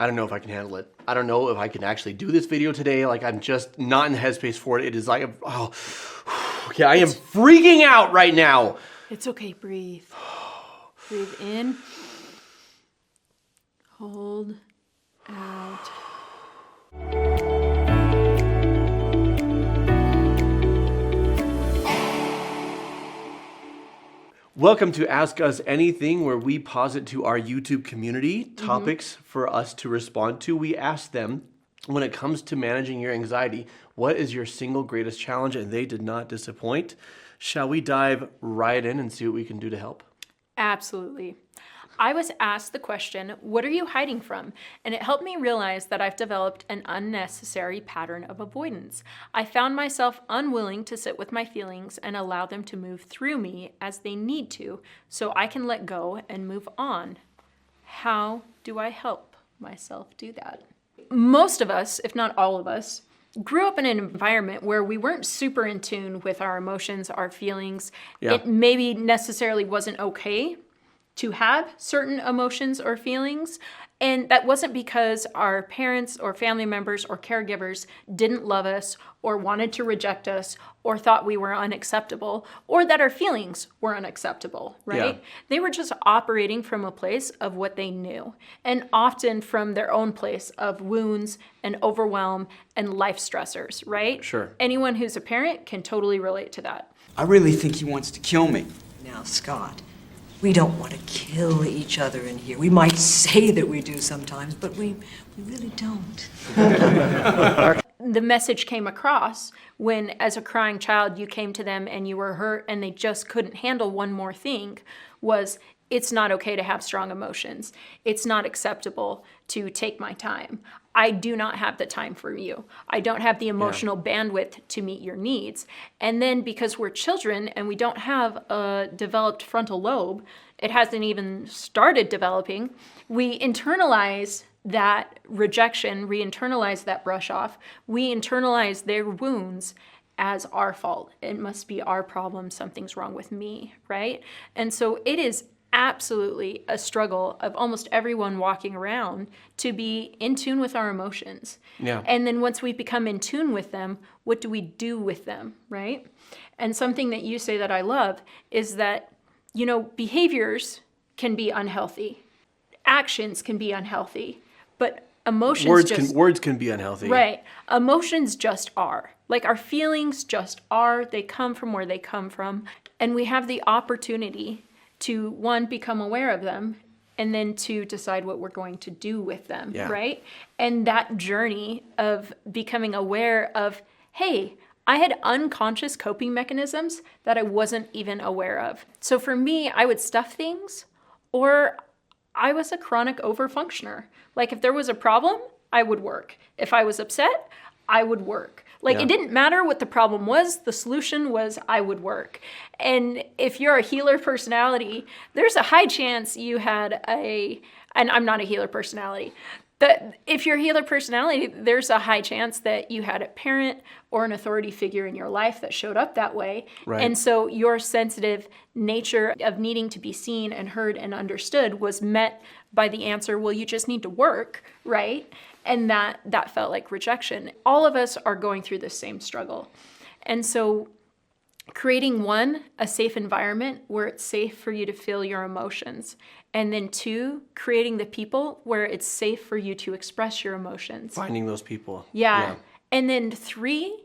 I don't know if I can handle it. I don't know if I can actually do this video today. Like, I'm just not in the headspace for it. It is like, oh, okay, I am freaking out right now. It's okay, breathe. Breathe in. Hold out. Welcome to Ask Us Anything, where we posit to our YouTube community topics for us to respond to. We ask them, when it comes to managing your anxiety, what is your single greatest challenge? And they did not disappoint. Shall we dive right in and see what we can do to help? Absolutely. I was asked the question, what are you hiding from? And it helped me realize that I've developed an unnecessary pattern of avoidance. I found myself unwilling to sit with my feelings and allow them to move through me as they need to, so I can let go and move on. How do I help myself do that? Most of us, if not all of us, grew up in an environment where we weren't super in tune with our emotions, our feelings. Yeah. It maybe necessarily wasn't okay to have certain emotions or feelings. And that wasn't because our parents or family members or caregivers didn't love us or wanted to reject us or thought we were unacceptable or that our feelings were unacceptable, right? Yeah. They were just operating from a place of what they knew, and often from their own place of wounds and overwhelm and life stressors, right? Sure. Anyone who's a parent can totally relate to that. I really think he wants to kill me. Now, Scott, we don't want to kill each other in here. We might say that we do sometimes, but we really don't. The message came across when, as a crying child, you came to them and you were hurt and they just couldn't handle one more thing, was it's not okay to have strong emotions. It's not acceptable to take my time. I do not have the time for you. I don't have the emotional bandwidth to meet your needs. And then because we're children and we don't have a developed frontal lobe, it hasn't even started developing, we internalize that rejection, we internalize that brush off, we internalize their wounds as our fault. It must be our problem, something's wrong with me, right? And so it is absolutely a struggle of almost everyone walking around to be in tune with our emotions. Yeah. And then once we become in tune with them, what do we do with them, right? And something that you say that I love is that, you know, behaviors can be unhealthy. Actions can be unhealthy, but emotions Words can be unhealthy. Right. Emotions just are. Like our feelings just are. They come from where they come from. And we have the opportunity to, one, become aware of them, and then to decide what we're going to do with them, right? And that journey of becoming aware of, hey, I had unconscious coping mechanisms that I wasn't even aware of. So for me, I would stuff things, or I was a chronic overfunctioner. Like if there was a problem, I would work. If I was upset, I would work. Like it didn't matter what the problem was, the solution was I would work. And if you're a healer personality, there's a high chance you had and I'm not a healer personality, but if you're a healer personality, there's a high chance that you had a parent or an authority figure in your life that showed up that way. Right. And so your sensitive nature of needing to be seen and heard and understood was met by the answer, well, you just need to work, right? And that felt like rejection. All of us are going through the same struggle. And so creating, one, a safe environment where it's safe for you to feel your emotions. And then two, creating the people where it's safe for you to express your emotions. Finding those people. Yeah. And then three,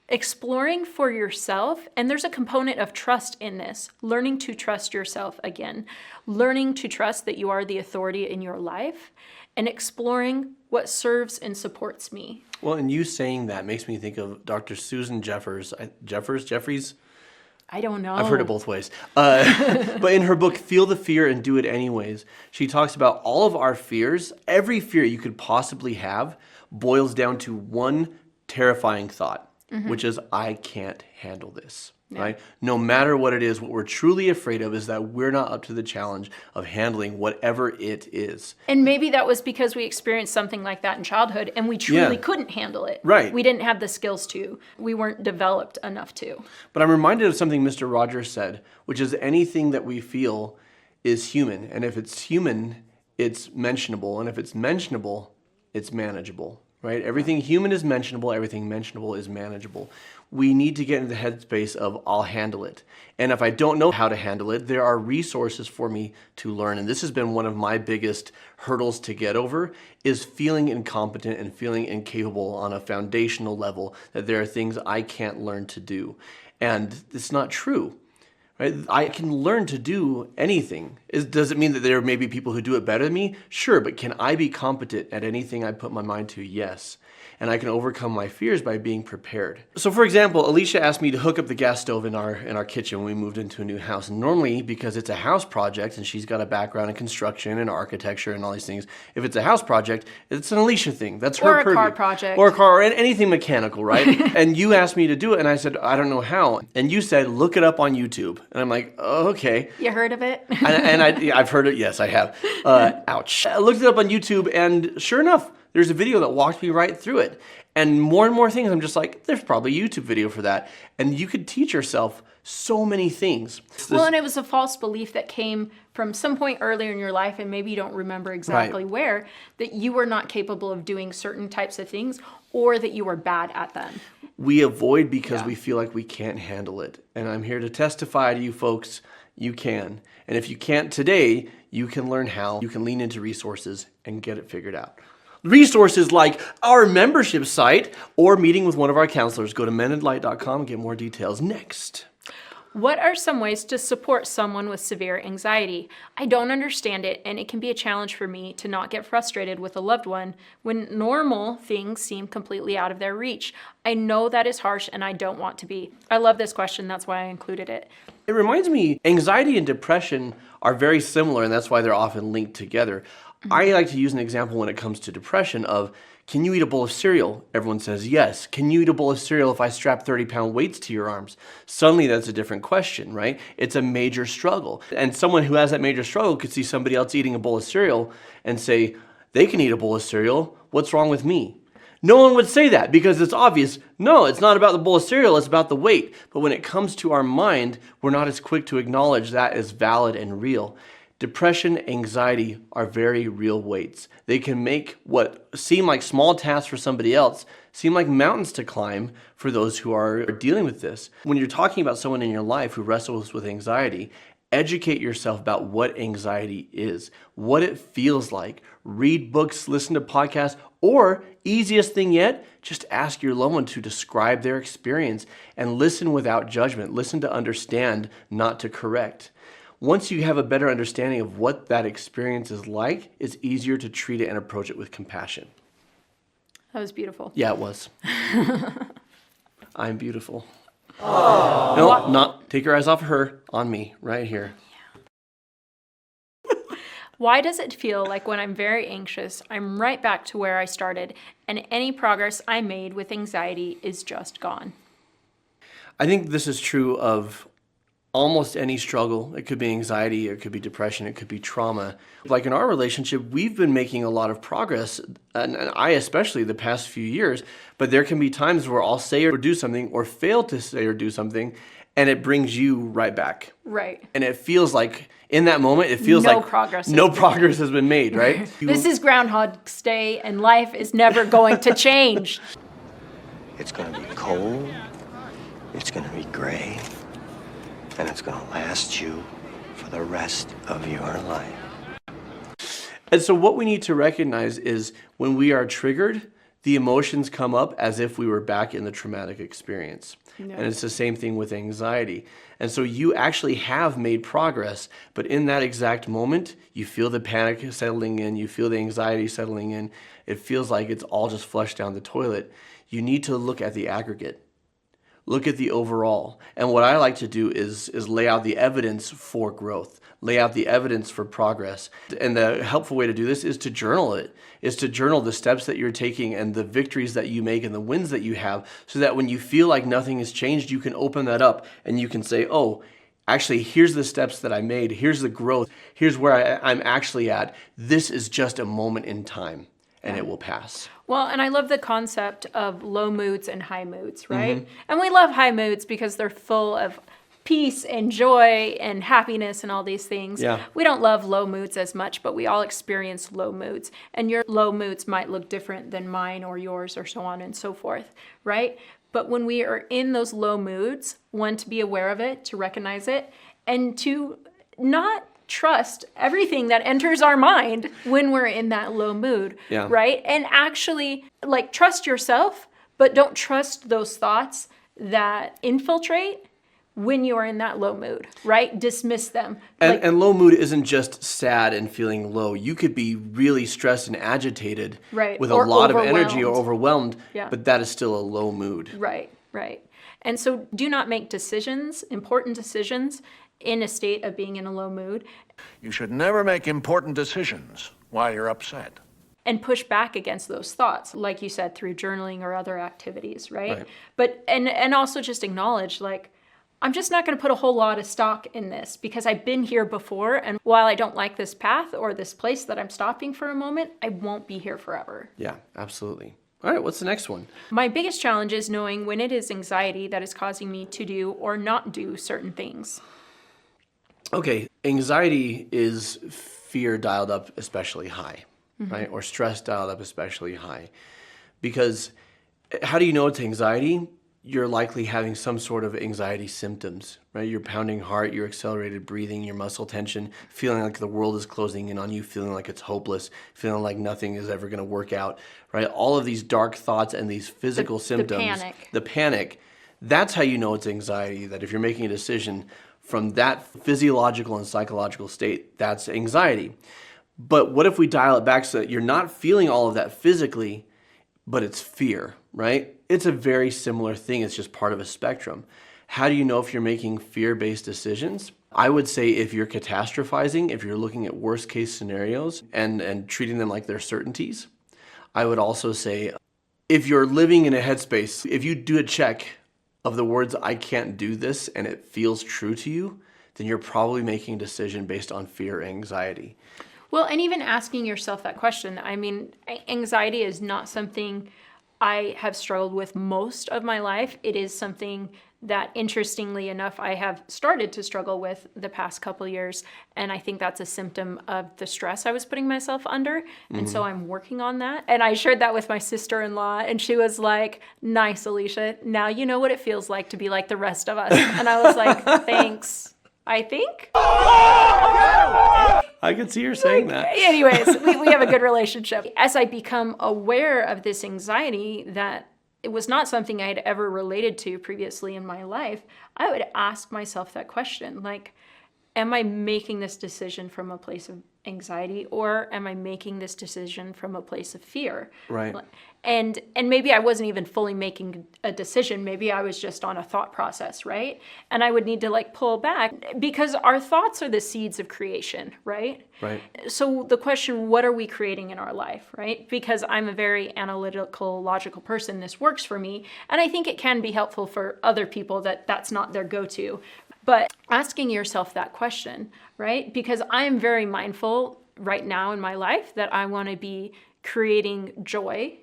exploring for yourself. And there's a component of trust in this. Learning to trust yourself again. Learning to trust that you are the authority in your life. And exploring what serves and supports me. Well, and you saying that makes me think of Dr. Susan Jeffers. Jeffries? I don't know. I've heard it both ways. But in her book, Feel the Fear and Do It Anyways, she talks about all of our fears. Every fear you could possibly have boils down to one terrifying thought, which is, I can't handle this. Right? No matter what it is, what we're truly afraid of is that we're not up to the challenge of handling whatever it is. And maybe that was because we experienced something like that in childhood and we truly couldn't handle it. Right. We didn't have the skills to. We weren't developed enough to. But I'm reminded of something Mr. Rogers said, which is anything that we feel is human. And if it's human, it's mentionable. And if it's mentionable, it's manageable, right? Everything human is mentionable, everything mentionable is manageable. We need to get into the headspace of I'll handle it. And if I don't know how to handle it, there are resources for me to learn. And this has been one of my biggest hurdles to get over, is feeling incompetent and feeling incapable on a foundational level, that there are things I can't learn to do. And it's not true. Right? I can learn to do anything. Does it mean that there may be people who do it better than me? Sure, but can I be competent at anything I put my mind to? Yes. And I can overcome my fears by being prepared. So for example, Alicia asked me to hook up the gas stove in our kitchen when we moved into a new house. And normally, because it's a house project and she's got a background in construction and architecture and all these things, if it's a house project, it's an Alicia thing. That's her purview. Or a car project. Or a car, or anything mechanical, right? And you asked me to do it, and I said, I don't know how. And you said, look it up on YouTube. And I'm like, oh, okay. You heard of it? I've heard it, yes, I have. Ouch. I looked it up on YouTube, and sure enough, there's a video that walked me right through it. And more things, I'm just like, there's probably a YouTube video for that. And you could teach yourself so many things. Well, and it was a false belief that came from some point earlier in your life, and maybe you don't remember exactly where, that you were not capable of doing certain types of things, or that you were bad at them. We avoid because we feel like we can't handle it. And I'm here to testify to you folks, you can. And if you can't today, you can learn how. You can lean into resources and get it figured out. Resources like our membership site or meeting with one of our counselors. Go to mendedlight.com and get more details. Next. What are some ways to support someone with severe anxiety? I don't understand it, and it can be a challenge for me to not get frustrated with a loved one when normal things seem completely out of their reach. I know that is harsh, and I don't want to be. I love this question. That's why I included it. It reminds me, anxiety and depression are very similar, and that's why they're often linked together. I like to use an example when it comes to depression of, can you eat a bowl of cereal? Everyone says yes. Can you eat a bowl of cereal if I strap 30-pound weights to your arms? Suddenly that's a different question, right? It's a major struggle. And someone who has that major struggle could see somebody else eating a bowl of cereal and say, they can eat a bowl of cereal. What's wrong with me? No one would say that because it's obvious. No, it's not about the bowl of cereal, it's about the weight. But when it comes to our mind, we're not as quick to acknowledge that as valid and real. Depression, anxiety are very real weights. They can make what seem like small tasks for somebody else seem like mountains to climb for those who are dealing with this. When you're talking about someone in your life who wrestles with anxiety, educate yourself about what anxiety is, what it feels like. Read books, listen to podcasts, or easiest thing yet, just ask your loved one to describe their experience and listen without judgment. Listen to understand, not to correct. Once you have a better understanding of what that experience is like, it's easier to treat it and approach it with compassion. That was beautiful. Yeah, it was. I'm beautiful. Aww. No, not take your eyes off of her, on me, right here. Why does it feel like when I'm very anxious, I'm right back to where I started, and any progress I made with anxiety is just gone? I think this is true of almost any struggle. It could be anxiety, it could be depression, it could be trauma. Like in our relationship, we've been making a lot of progress, and I especially the past few years, but there can be times where I'll say or do something or fail to say or do something, and it brings you right back. Right. And it feels like, in that moment, it feels like no progress has been made, right? This is Groundhog's Day, and life is never going to change. It's going to be cold, it's going to be gray, and it's going to last you for the rest of your life. And so what we need to recognize is when we are triggered, the emotions come up as if we were back in the traumatic experience. Yeah. And it's the same thing with anxiety. And so you actually have made progress, but in that exact moment, you feel the panic settling in, you feel the anxiety settling in. It feels like it's all just flushed down the toilet. You need to look at the aggregate. Look at the overall. And what I like to do is lay out the evidence for growth, lay out the evidence for progress. And the helpful way to do this is to journal it, is to journal the steps that you're taking and the victories that you make and the wins that you have, so that when you feel like nothing has changed, you can open that up and you can say, oh, actually, here's the steps that I made, here's the growth, here's where I'm actually at. This is just a moment in time, and it will pass. Well, and I love the concept of low moods and high moods, right? Mm-hmm. And we love high moods because they're full of peace and joy and happiness and all these things. Yeah. We don't love low moods as much, but we all experience low moods. And your low moods might look different than mine or yours or so on and so forth, right? But when we are in those low moods, one, to be aware of it, to recognize it, and to not trust everything that enters our mind when we're in that low mood, Yeah. right? And actually, like, trust yourself, but don't trust those thoughts that infiltrate when you are in that low mood, right? Dismiss them. And low mood isn't just sad and feeling low. You could be really stressed and agitated Right. with a Or lot of energy or overwhelmed. overwhelmed, Yeah. but that is still a low mood. Right, right. And so do not make decisions, important decisions, in a state of being in a low mood, You should never make important decisions while you're upset. and push back against those thoughts, like you said, through journaling or other activities, right? Right. But and also just acknowledge, like, I'm just not going to put a whole lot of stock in this because I've been here before, and while I don't like this path or this place that I'm stopping for a moment, I won't be here forever. Yeah, absolutely. All right, what's the next one? My biggest challenge is knowing when it is anxiety that is causing me to do or not do certain things. Okay, anxiety is fear dialed up especially high, right? Or stress dialed up especially high. Because how do you know it's anxiety? You're likely having some sort of anxiety symptoms, right? Your pounding heart, your accelerated breathing, your muscle tension, feeling like the world is closing in on you, feeling like it's hopeless, feeling like nothing is ever going to work out, right? All of these dark thoughts and these physical symptoms. The panic. That's how you know it's anxiety, that if you're making a decision from that physiological and psychological state, that's anxiety. But what if we dial it back so that you're not feeling all of that physically, but it's fear, right? It's a very similar thing. It's just part of a spectrum. How do you know if you're making fear-based decisions? I would say if you're catastrophizing, if you're looking at worst case scenarios and treating them like they're certainties. I would also say if you're living in a headspace, if you do a check of the words, I can't do this, and it feels true to you, then you're probably making a decision based on fear or anxiety. Well, and even asking yourself that question. I mean, anxiety is not something I have struggled with most of my life. It is something that, interestingly enough, I have started to struggle with the past couple years. And I think that's a symptom of the stress I was putting myself under. And so I'm working on that. And I shared that with my sister-in-law, and she was like, nice, Alicia. Now you know what it feels like to be like the rest of us. And I was like, thanks, I think. I could see her saying that. Anyways, we have a good relationship. As I become aware of this anxiety that it was not something I had ever related to previously in my life, I would ask myself that question, like, am I making this decision from a place of anxiety, or am I making this decision from a place of fear? Right. And maybe I wasn't even fully making a decision. Maybe I was just on a thought process, right? And I would need to like pull back, because our thoughts are the seeds of creation, right? Right. So the question, what are we creating in our life, right? Because I'm a very analytical, logical person. This works for me. And I think it can be helpful for other people that that's not their go-to. But asking yourself that question, right? Because I am very mindful right now in my life that I want to be creating joy,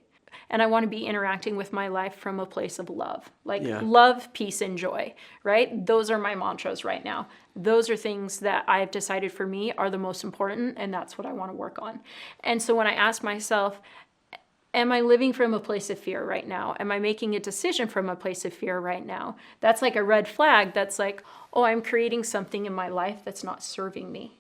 and I want to be interacting with my life from a place of love, like love, peace, and joy, right? Those are my mantras right now. Those are things that I've decided for me are the most important, and that's what I want to work on. And so when I ask myself, am I living from a place of fear right now? Am I making a decision from a place of fear right now? That's like a red flag. That's like, oh, I'm creating something in my life that's not serving me.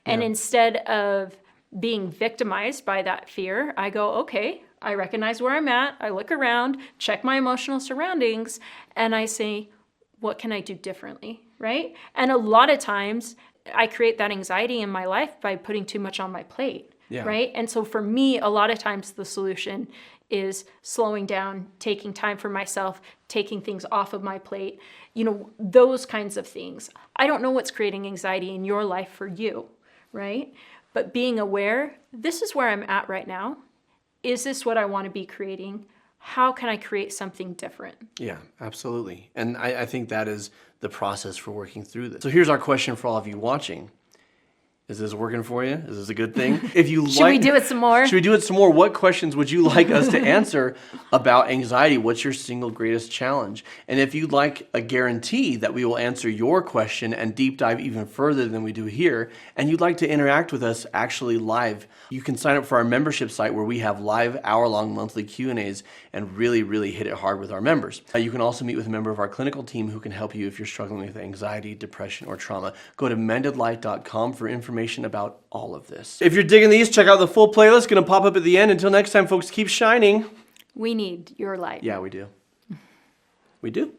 And instead of being victimized by that fear, I go, okay, I recognize where I'm at. I look around, check my emotional surroundings, and I say, what can I do differently, right? And a lot of times I create that anxiety in my life by putting too much on my plate. Yeah. Right? And so for me, a lot of times the solution is slowing down, taking time for myself, taking things off of my plate, those kinds of things. I don't know what's creating anxiety in your life for you, right? But being aware, this is where I'm at right now. Is this what I want to be creating? How can I create something different? Yeah, absolutely. And I think that is the process for working through this. So here's our question for all of you watching. Is this working for you? Is this a good thing? If you Should we do it some more? Should we do it some more? What questions would you like us to answer about anxiety? What's your single greatest challenge? And if you'd like a guarantee that we will answer your question and deep dive even further than we do here, and you'd like to interact with us actually live, you can sign up for our membership site where we have live hour-long monthly Q&As and really hit it hard with our members. You can also meet with a member of our clinical team who can help you if you're struggling with anxiety, depression, or trauma. Go to mendedlight.com for information about all of this. If you're digging these, check out the full playlist. Going to pop up at the end. Until next time, folks, keep shining. We need your light. Yeah, we do. We do.